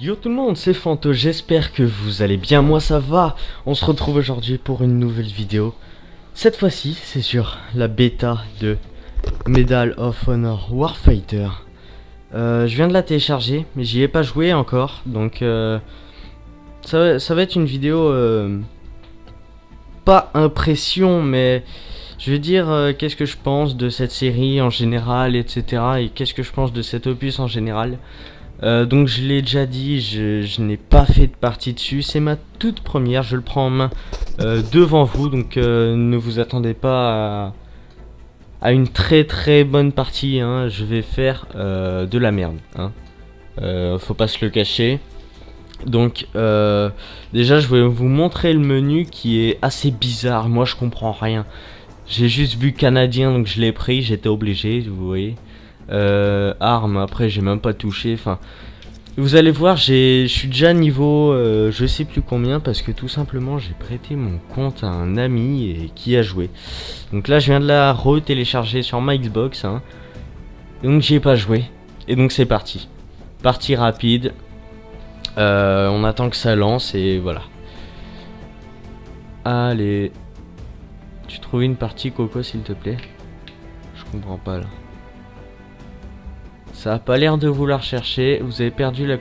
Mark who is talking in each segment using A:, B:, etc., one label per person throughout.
A: Yo tout le monde, c'est Fanto, j'espère que vous allez bien, moi ça va. On se retrouve aujourd'hui pour une nouvelle vidéo. Cette fois-ci, c'est sur la bêta de Medal of Honor Warfighter. Je viens de la télécharger, mais j'y ai pas joué encore. Donc ça va être une vidéo pas impression, mais je vais dire qu'est-ce que je pense de cette série en général, etc. Et qu'est-ce que je pense de cet opus en général. Donc je l'ai déjà dit, je n'ai pas fait de partie dessus, c'est ma toute première, je le prends en main devant vous, donc ne vous attendez pas à une très bonne partie, hein. Je vais faire de la merde, hein. Faut pas se le cacher. Donc déjà je vais vous montrer le menu qui est assez bizarre, moi je comprends rien. J'ai juste vu canadien donc je l'ai pris, j'étais obligé, vous voyez. Armes, après j'ai même pas touché, enfin vous allez voir, je suis déjà niveau je sais plus combien, parce que tout simplement j'ai prêté mon compte à un ami et qui a joué. Donc là je viens de la re-télécharger sur ma Xbox, hein. Donc j'y ai pas joué, et donc c'est parti. Partie rapide, on attend que ça lance et voilà. Allez, tu trouves une partie Coco s'il te plaît? Je comprends pas là. Ça a pas l'air de vouloir chercher. Vous avez perdu la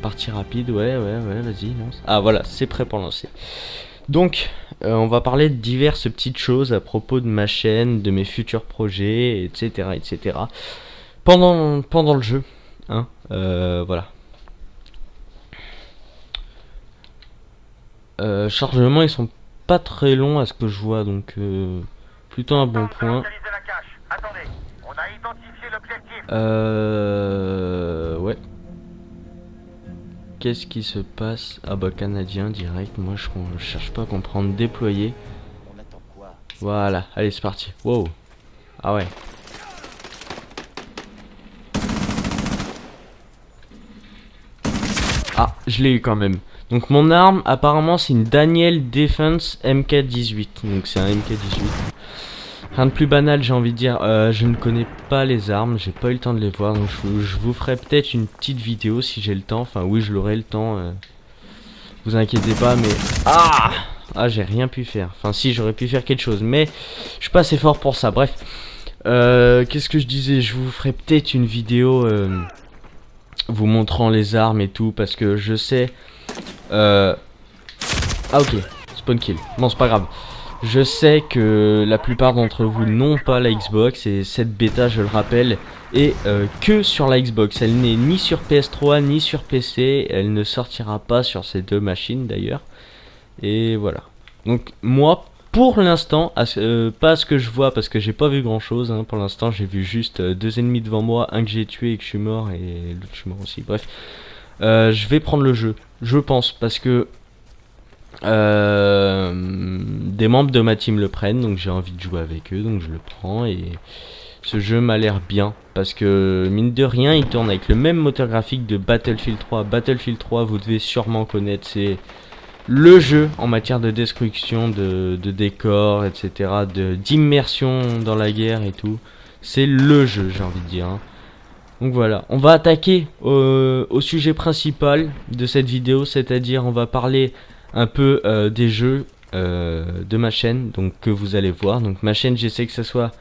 A: partie rapide. Ouais, vas-y, lance. Ah voilà, c'est prêt pour lancer. Donc, on va parler de diverses petites choses à propos de ma chaîne, de mes futurs projets, etc. Pendant le jeu, hein, voilà. Chargement, ils sont pas très longs à ce que je vois, donc plutôt un bon point. Ouais. Qu'est-ce qui se passe? Ah bah canadien direct, moi je cherche pas à comprendre. Déployer. Voilà, allez c'est parti. Wow. Ah ouais. Ah, je l'ai eu quand même. Donc mon arme apparemment c'est une Daniel Defense MK18. Donc c'est un MK18. Rien de plus banal, j'ai envie de dire. Je ne connais pas les armes, j'ai pas eu le temps de les voir, donc je vous ferai peut-être une petite vidéo si j'ai le temps. Enfin oui, je l'aurai le temps, vous inquiétez pas, mais j'ai rien pu faire. Enfin si, j'aurais pu faire quelque chose, mais je suis pas assez fort pour ça. Bref, qu'est-ce que je disais? Je vous ferai peut-être une vidéo vous montrant les armes et tout, parce que je sais ah ok, spawn kill, bon c'est pas grave. Je sais que la plupart d'entre vous n'ont pas la Xbox, et cette bêta, je le rappelle, est que sur la Xbox. Elle n'est ni sur PS3 ni sur PC, elle ne sortira pas sur ces deux machines d'ailleurs. Et voilà. Donc moi, pour l'instant, pas ce que je vois, parce que j'ai pas vu grand chose, hein. Pour l'instant j'ai vu juste deux ennemis devant moi, un que j'ai tué et que je suis mort, et l'autre je suis mort aussi, bref. Je vais prendre le jeu, je pense, parce que des membres de ma team le prennent, donc j'ai envie de jouer avec eux, donc je le prends. Et ce jeu m'a l'air bien, parce que mine de rien il tourne avec le même moteur graphique de Battlefield 3. Battlefield 3 vous devez sûrement connaître, c'est le jeu en matière de destruction, de décors, etc., d'immersion dans la guerre et tout. C'est le jeu, j'ai envie de dire, hein. Donc voilà, on va attaquer au sujet principal de cette vidéo, c'est-à-dire on va parler un peu des jeux de ma chaîne, donc que vous allez voir. Donc ma chaîne, j'essaie que ce soit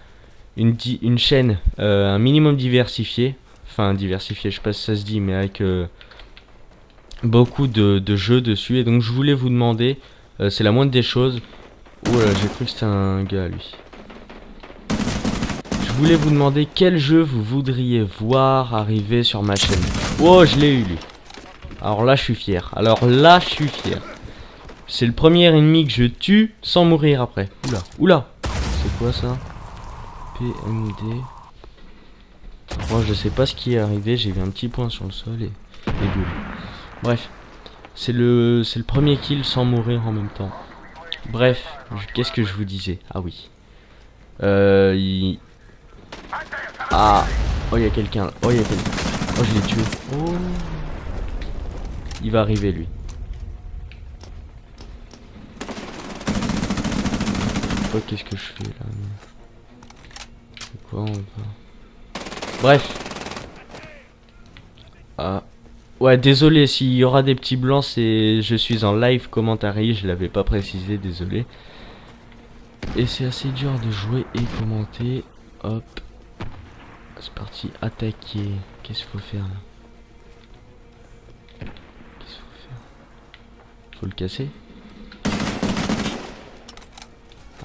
A: une chaîne un minimum diversifiée, enfin diversifiée, je sais pas si ça se dit, mais avec beaucoup de jeux dessus. Et donc je voulais vous demander, c'est la moindre des choses. Oh là, j'ai cru que c'était un gars lui. Je voulais vous demander quel jeu vous voudriez voir arriver sur ma chaîne. Oh, je l'ai eu lui. Alors là je suis fier. C'est le premier ennemi que je tue sans mourir après. Oula. C'est quoi ça? PMD. Moi je sais pas ce qui est arrivé, j'ai vu un petit point sur le sol et boum. Bref. C'est le premier kill sans mourir en même temps. Bref, qu'est-ce que je vous disais? Ah oui. Oh il y a quelqu'un. Oh je l'ai tué. Oh. Il va arriver lui. Qu'est-ce que je fais là? C'est quoi on va... Bref. Ah. Ouais, désolé, s'il y aura des petits blancs, c'est... Je suis en live commentary, je l'avais pas précisé, désolé. Et c'est assez dur de jouer et commenter. Hop. C'est parti, attaquer. Qu'est-ce qu'il faut faire là? Qu'est-ce qu'il faut faire? Faut le casser.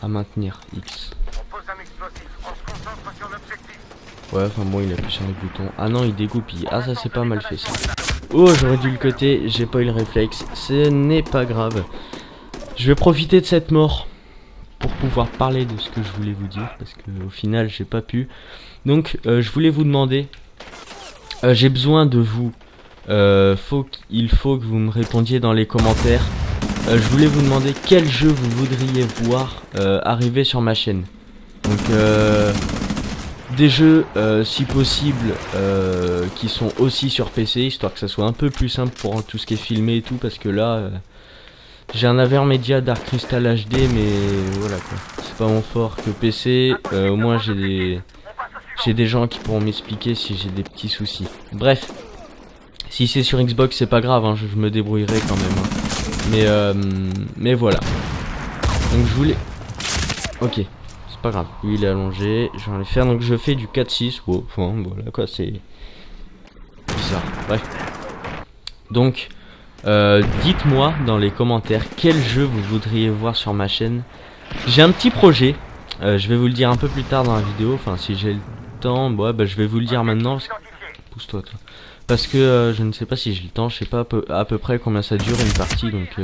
A: À maintenir, X. Ouais, enfin bon, il appuie sur les boutons. Ah non, il dégoupille. Ah, ça c'est pas mal fait ça. Oh, j'aurais dû le cutter, j'ai pas eu le réflexe. Ce n'est pas grave. Je vais profiter de cette mort pour pouvoir parler de ce que je voulais vous dire, parce que au final j'ai pas pu. Donc je voulais vous demander, j'ai besoin de vous, il faut que vous me répondiez dans les commentaires. Je voulais vous demander quel jeu vous voudriez voir arriver sur ma chaîne. Donc des jeux si possible qui sont aussi sur PC, histoire que ça soit un peu plus simple pour tout ce qui est filmé et tout, parce que là j'ai un Avermedia Dark Crystal HD, mais voilà quoi, c'est pas mon fort que PC. Au moins j'ai des gens qui pourront m'expliquer si j'ai des petits soucis. Bref, si c'est sur Xbox c'est pas grave, hein, je me débrouillerai quand même, hein. Mais voilà. Donc je voulais... Ok, c'est pas grave, lui il est allongé, je vais le faire. Donc je fais du 4-6, wow, enfin, voilà quoi, c'est bizarre, bref. Donc dites-moi dans les commentaires quel jeu vous voudriez voir sur ma chaîne. J'ai un petit projet, je vais vous le dire un peu plus tard dans la vidéo, enfin si j'ai le temps, ouais, bah, je vais vous le dire maintenant. Pousse-toi toi. Parce que je ne sais pas si j'ai le temps, je sais pas à peu près combien ça dure une partie, donc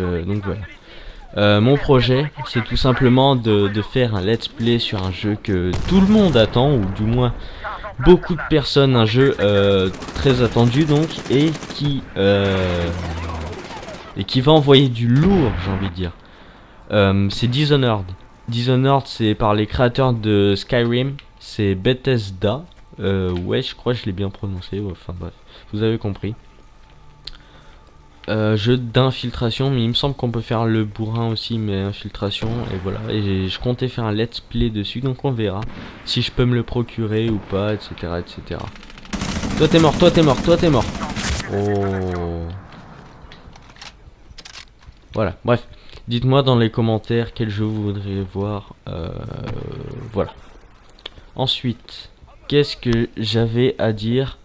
A: voilà. Mon projet, c'est tout simplement de faire un let's play sur un jeu que tout le monde attend, ou du moins beaucoup de personnes, un jeu très attendu donc, et qui va envoyer du lourd, j'ai envie de dire. C'est Dishonored. Dishonored, c'est par les créateurs de Skyrim, c'est Bethesda. Ouais, je crois que je l'ai bien prononcé, ouais, enfin bref, vous avez compris. Jeu d'infiltration, mais il me semble qu'on peut faire le bourrin aussi, mais infiltration, et voilà. Et je comptais faire un let's play dessus, donc on verra si je peux me le procurer ou pas, etc. etc. Toi t'es mort, toi t'es mort, toi t'es mort. Oh. Voilà, bref. Dites-moi dans les commentaires quel jeu vous voudriez voir. Voilà. Ensuite, qu'est-ce que j'avais à dire?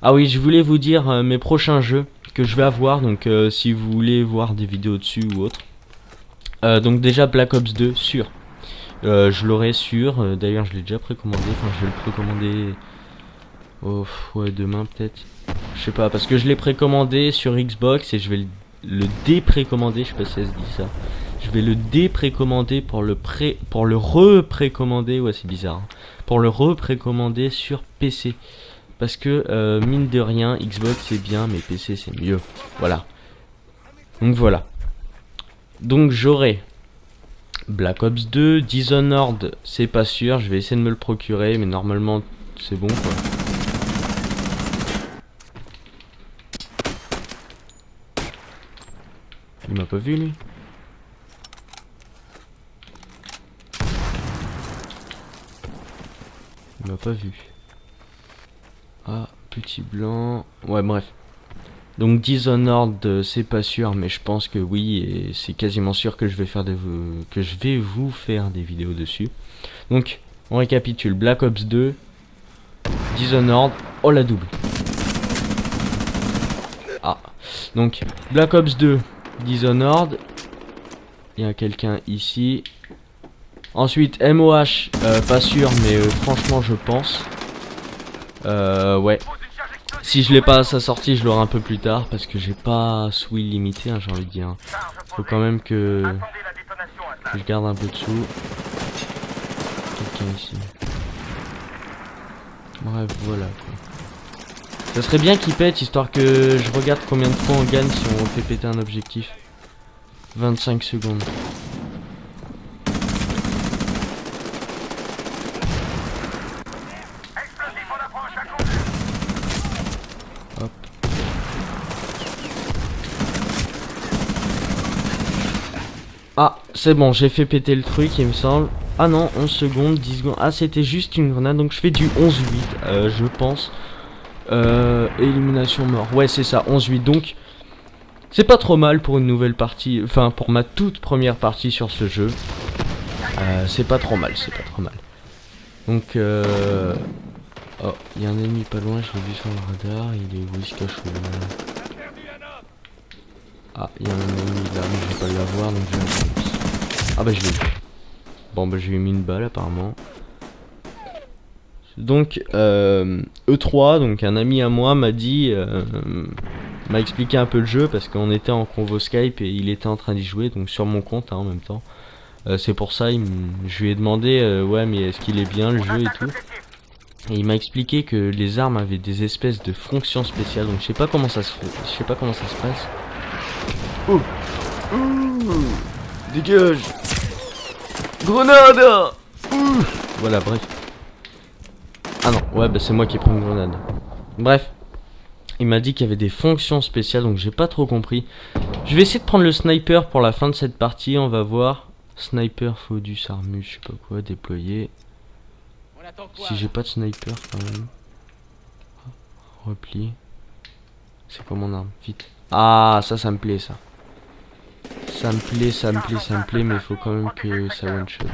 A: Ah oui, je voulais vous dire mes prochains jeux que je vais avoir, donc si vous voulez voir des vidéos dessus ou autre. Donc déjà Black Ops 2 sûr. Je l'aurai sûr, d'ailleurs je l'ai déjà précommandé, enfin je vais le précommander ouais, demain peut-être. Je sais pas, parce que je l'ai précommandé sur Xbox et je vais le déprécommander, je sais pas si ça se dit ça. Je vais le déprécommander pour le reprécommander, ouais c'est bizarre. Hein. Pour le reprécommander sur PC. Parce que mine de rien, Xbox c'est bien, mais PC c'est mieux. Voilà. Donc voilà. Donc j'aurai Black Ops 2, Dishonored, c'est pas sûr. Je vais essayer de me le procurer, mais normalement c'est bon quoi. Il m'a pas vu lui. Il m'a pas vu. Ah, petit blanc. Ouais, bref. Donc Dishonored, c'est pas sûr, mais je pense que oui, et c'est quasiment sûr que je vais vous faire des vidéos dessus. Donc, on récapitule. Black Ops 2, Dishonored, oh la double. Ah, donc Black Ops 2, Dishonored. Il y a quelqu'un ici. Ensuite MOH, pas sûr, mais franchement je pense. Ouais. Si je l'ai pas à sa sortie, je l'aurai un peu plus tard parce que j'ai pas sous illimité, hein, j'ai envie de dire. Faut quand même que je garde un peu de sous. Quelqu'un ici. Bref, voilà quoi. Ça serait bien qu'il pète histoire que je regarde combien de fois on gagne si on fait péter un objectif. 25 secondes. Hop. Ah, c'est bon, j'ai fait péter le truc, il me semble. Ah non, 11 secondes, 10 secondes. Ah, c'était juste une grenade, donc je fais du 11-8, je pense. Élimination mort. Ouais, c'est ça, 11-8. Donc, c'est pas trop mal pour une nouvelle partie. Enfin, pour ma toute première partie sur ce jeu. C'est pas trop mal, c'est pas trop mal. Donc, oh, il y a un ennemi pas loin, je l'ai vu sur le radar. Il est où, il se cache où? Ah, il y a un ennemi là, mais je vais pas l'avoir, donc je vais... Ah bah je l'ai vu. Bon bah je lui ai mis une balle apparemment. Donc E3, donc un ami à moi m'a dit, m'a expliqué un peu le jeu parce qu'on était en convo Skype et il était en train d'y jouer, donc sur mon compte hein, en même temps. C'est pour ça, je lui ai demandé, ouais mais est-ce qu'il est bien le jeu et tout. Et il m'a expliqué que les armes avaient des espèces de fonctions spéciales, donc je sais pas comment ça se fait, je sais pas comment ça se passe. Oh, dégage. Grenade. Voilà, bref. Ah non, ouais, bah c'est moi qui ai pris une grenade. Bref, il m'a dit qu'il y avait des fonctions spéciales, donc j'ai pas trop compris. Je vais essayer de prendre le sniper pour la fin de cette partie, on va voir. Sniper, Fodus, Armus, je sais pas quoi, déployer. Si j'ai pas de sniper quand même. Repli. C'est quoi mon arme? Vite. Ah, ça me plaît ça. Ça me plaît, mais il faut quand même que ça one shot.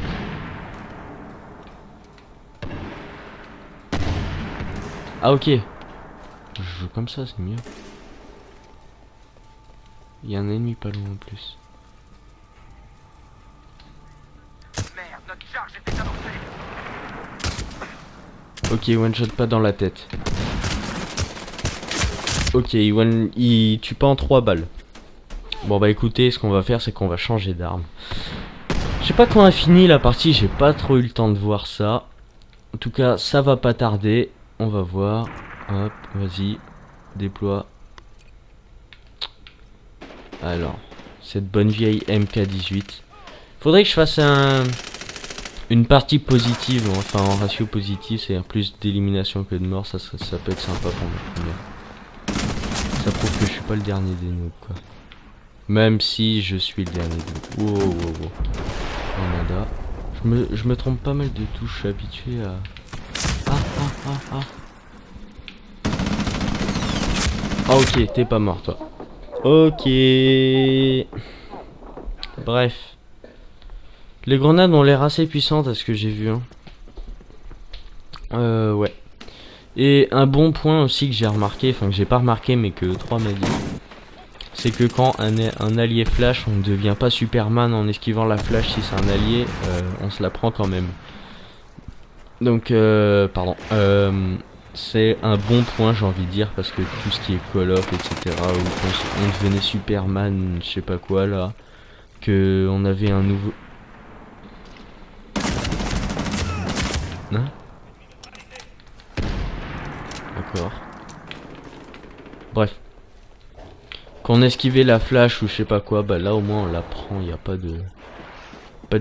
A: Ah ok. Je joue comme ça, c'est mieux. Il y a un ennemi pas loin en plus. Merde, notre charge était amorcée. Ok, one shot pas dans la tête. Ok, il tue pas en 3 balles. Bon bah écoutez, ce qu'on va faire c'est qu'on va changer d'arme. Je sais pas quand a fini la partie, j'ai pas trop eu le temps de voir ça. En tout cas, ça va pas tarder. On va voir. Hop, vas-y. Déploie. Alors, cette bonne vieille MK18. Faudrait que je fasse une partie positive, enfin en ratio positif, c'est-à-dire plus d'élimination que de mort. Ça peut être sympa pour ma première. Ça prouve que je suis pas le dernier des noobs, quoi. Même si je suis le dernier des noobs. Wow. Grenada. Je me trompe pas mal de touches, je suis habitué à... Ah ok, t'es pas mort toi. Ok. Bref. Les grenades ont l'air assez puissantes à ce que j'ai vu. Hein. Ouais. Et un bon point aussi que j'ai remarqué, enfin que j'ai pas remarqué mais que 3 m'a dit. C'est que quand un allié flash, on ne devient pas Superman en esquivant la flash si c'est un allié, on se la prend quand même. Donc, pardon. C'est un bon point, j'ai envie de dire, parce que tout ce qui est Call of, etc., où on devenait Superman, je sais pas quoi là, que on avait un nouveau... Hein? D'accord. Bref. Quand on esquivait la flash ou je sais pas quoi, bah là au moins on la prend, il n'y a pas de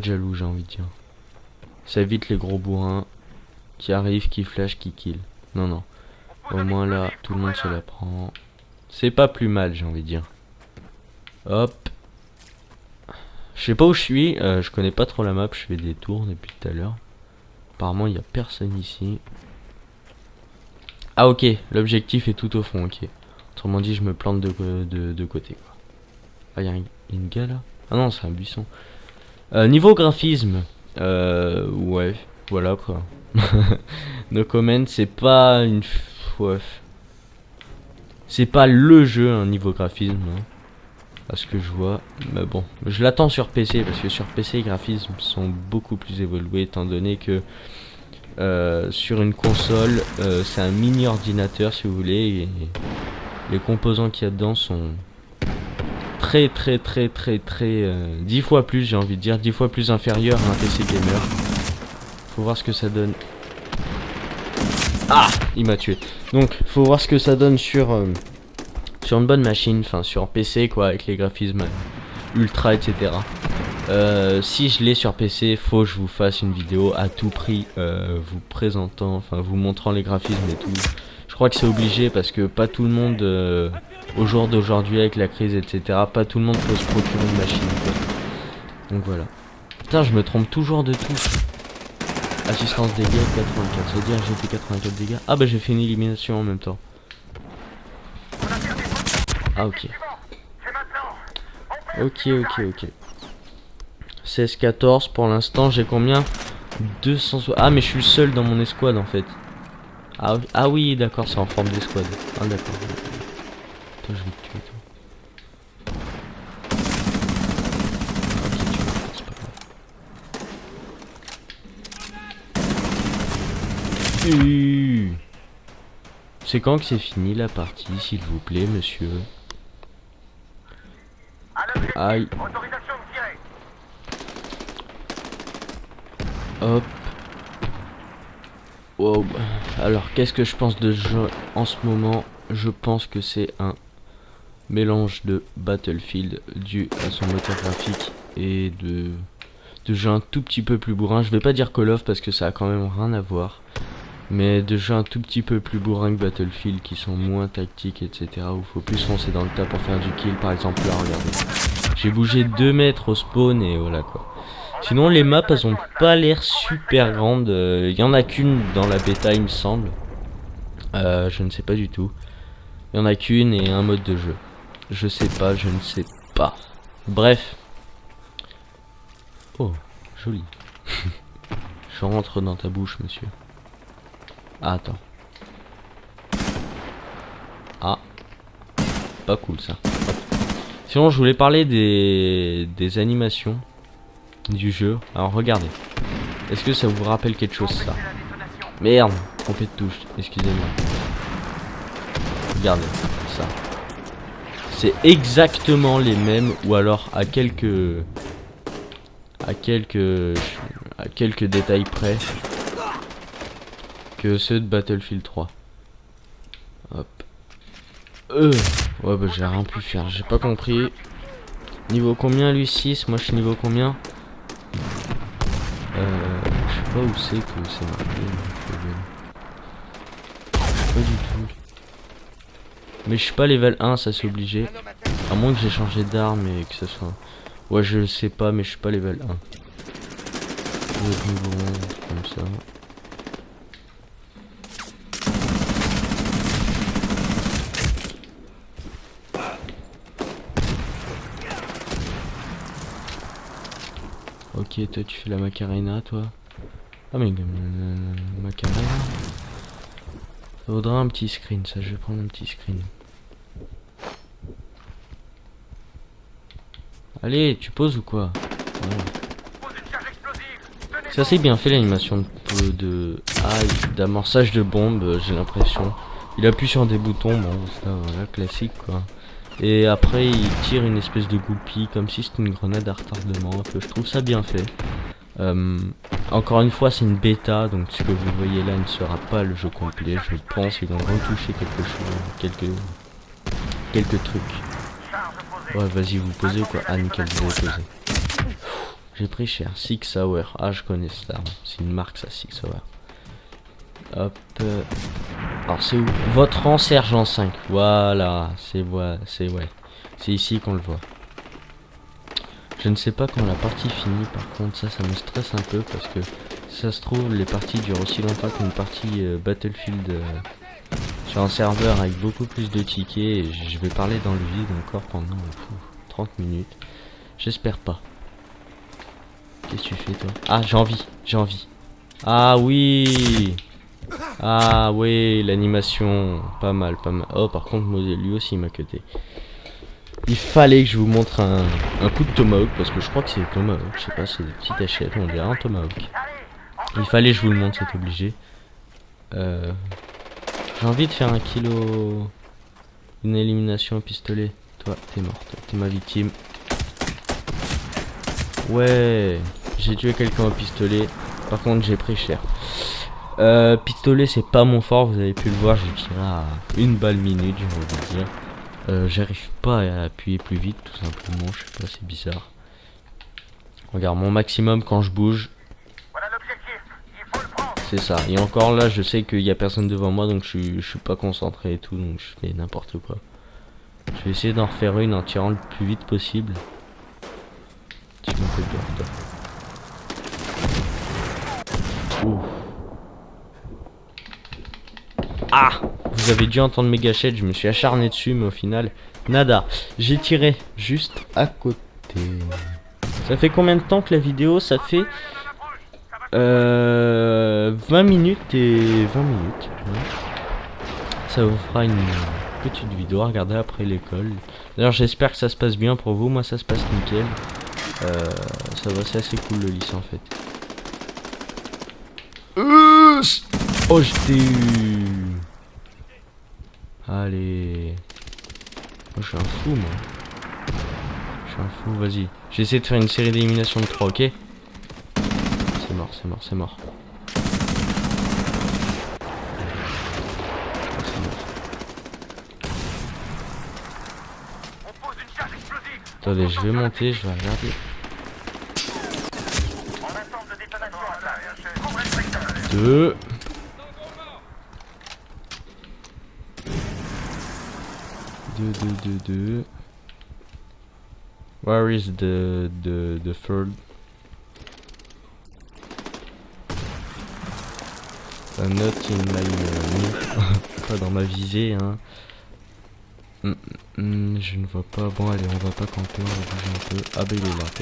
A: jaloux, j'ai envie de dire. Ça évite les gros bourrins qui arrivent, qui flash, qui kill. Non. Au moins là, tout le monde se la prend. C'est pas plus mal, j'ai envie de dire. Hop. Je sais pas où je suis, je connais pas trop la map, je fais des tours depuis tout à l'heure. Apparemment il y a personne ici. Ah ok, l'objectif est tout au fond, ok. Autrement dit, je me plante de côté, quoi. Ah, il y a une gars là. Ah non, c'est un buisson. Niveau graphisme, ouais, voilà quoi. No comment, c'est pas une... Ouais. C'est pas le jeu, hein, niveau graphisme. Hein, à ce que je vois. Mais bon, je l'attends sur PC, parce que sur PC, les graphismes sont beaucoup plus évolués, étant donné que... sur une console, c'est un mini ordinateur si vous voulez, et les composants qu'il y a dedans sont très 10 fois plus, j'ai envie de dire, 10 fois plus inférieurs à un PC gamer. Faut voir ce que ça donne. Ah, il m'a tué. Donc faut voir ce que ça donne sur une bonne machine, enfin sur PC quoi, avec les graphismes ultra etc. Si je l'ai sur PC, faut que je vous fasse une vidéo à tout prix, vous présentant, enfin vous montrant les graphismes et tout. Je crois que c'est obligé parce que pas tout le monde, au jour d'aujourd'hui avec la crise etc, pas tout le monde peut se procurer une machine quoi. Donc voilà. Putain, je me trompe toujours de tout. Assistance dégâts 84, ça veut dire que j'ai fait 84 dégâts. Ah bah j'ai fait une élimination en même temps. Ah ok. Ok. 16-14 pour l'instant, j'ai combien? 200... Ah mais je suis le seul dans mon escouade en fait. Ah oui d'accord, c'est en forme d'escouade. Ah d'accord. Attends, je vais te tuer toi. Ok, tu vois, c'est pas grave. C'est quand que c'est fini la partie, s'il vous plaît, monsieur? Aïe. Hop. Wow. Alors, qu'est-ce que je pense de ce jeu en ce moment? Je pense que c'est un mélange de Battlefield dû à son moteur graphique et de jeux un tout petit peu plus bourrin. Je vais pas dire Call of parce que ça a quand même rien à voir. Mais de jeux un tout petit peu plus bourrin que Battlefield, qui sont moins tactiques, etc. Où faut plus foncer dans le tas pour faire du kill. Par exemple là, regardez. J'ai bougé 2 mètres au spawn et voilà quoi. Sinon les maps elles ont pas l'air super grandes. Il y en a qu'une dans la bêta il me semble. Je ne sais pas du tout. Il y en a qu'une et un mode de jeu. Je sais pas, je ne sais pas. Bref. Oh, joli. Je rentre dans ta bouche, monsieur. Ah, attends. Ah. Pas cool ça. Sinon, je voulais parler des animations du jeu. Alors, regardez. Est-ce que ça vous rappelle quelque chose, ça? Merde, trompé de touche. Excusez-moi. Regardez, ça. C'est exactement les mêmes, ou alors à quelques détails près que ceux de Battlefield 3. Hop. Ouais bah j'ai rien pu faire, j'ai pas compris. Niveau combien lui? 6, moi je suis niveau combien? Je sais pas où c'est que c'est marqué. Je sais pas du tout. Mais je suis pas level 1, ça c'est obligé. À moins que j'ai changé d'arme et que ça soit... Ouais je sais pas mais je suis pas level 1. Niveau 11, comme ça. Ok, toi tu fais la Macarena, toi. Ah mais Macarena. Ça vaudra un petit screen, ça je vais prendre un petit screen. Allez, tu poses ou quoi? C'est assez bien fait l'animation d'amorçage de bombe, j'ai l'impression. Il appuie sur des boutons, bon ça voilà, classique quoi. Et après il tire une espèce de goupille comme si c'était une grenade à retardement un peu. Je trouve ça bien fait. Encore une fois c'est une bêta, donc ce que vous voyez là ne sera pas le jeu complet. Je pense qu'ils vont retoucher quelque chose, quelques trucs. Ouais vas-y vous posez ou quoi? Ah nickel vous avez posé. J'ai pris cher, Six Hour. Ah je connais cette arme, c'est une marque ça, Six Hour. Hop. Alors c'est où? Votre rang sergent 5. Voilà, c'est ouais. C'est ici qu'on le voit. Je ne sais pas quand la partie finit par contre, ça me stresse un peu parce que ça se trouve les parties durent aussi longtemps qu'une partie Battlefield sur un serveur avec beaucoup plus de tickets et je vais parler dans le vide encore pendant 30 minutes. J'espère pas. Qu'est-ce que tu fais toi? Ah j'ai envie. Ah oui. Ah oui, l'animation, pas mal. Oh par contre lui aussi il m'a cuté. Il fallait que je vous montre un coup de tomahawk parce que je crois que c'est tomahawk, je sais pas, c'est des petites hachettes, on dirait un tomahawk. Il fallait que je vous le montre, c'est obligé. J'ai envie de faire un kilo, une élimination au pistolet. Toi, t'es mort, t'es ma victime. Ouais, j'ai tué quelqu'un au pistolet. Par contre, j'ai pris cher. Pistolet, c'est pas mon fort, vous avez pu le voir, j'ai tiré à 1 balle minute, j'ai envie de dire. J'arrive pas à appuyer plus vite, tout simplement, je sais pas, c'est bizarre. Regarde, mon maximum quand je bouge. C'est ça, et encore là, je sais qu'il y a personne devant moi, donc je suis pas concentré et tout, donc je fais n'importe quoi. Je vais essayer d'en refaire une en tirant le plus vite possible. Tu me fais peur, toi. Ouh. Ah, Vous avez dû entendre mes gâchettes, je me suis acharné dessus, mais au final, nada. J'ai tiré juste à côté. Ça fait combien de temps que la vidéo? Ça fait 20 minutes et 20 minutes. Ouais. Ça vous fera une petite vidéo à regarder après l'école. D'ailleurs, j'espère que ça se passe bien pour vous. Moi, ça se passe nickel. Ça va, c'est assez cool le lycée en fait. Oh, je t'ai eu. Allez. Oh, je suis un fou, moi. Je suis un fou, vas-y. J'essaie de faire une série d'élimination de 3, ok? C'est mort, c'est mort, c'est mort. Attendez, je vais monter, je vais regarder. 2. Deux. Where is the third? Not in my pas dans ma visée, hein. Je ne vois pas. Bon, allez, on va pas camper, on va bouger un peu. Ah bah il est là, ok.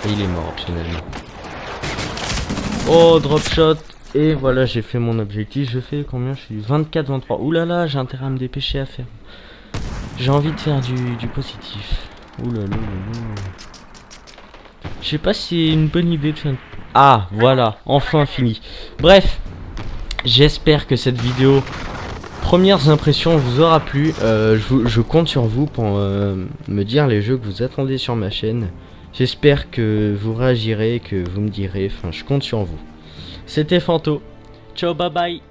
A: Et il est mort optionnellement. Oh, drop shot. Et voilà, j'ai fait mon objectif. Je fais combien? Je suis 24-23. Oulala, j'ai intérêt à me dépêcher à faire. J'ai envie de faire du positif. Oulala. Je sais pas si c'est une bonne idée de faire... Ah, voilà, enfin fini. Bref, j'espère que cette vidéo, premières impressions, vous aura plu. Je compte sur vous pour me dire les jeux que vous attendez sur ma chaîne. J'espère que vous réagirez, que vous me direz. Enfin, je compte sur vous. C'était Fanto. Ciao, bye bye.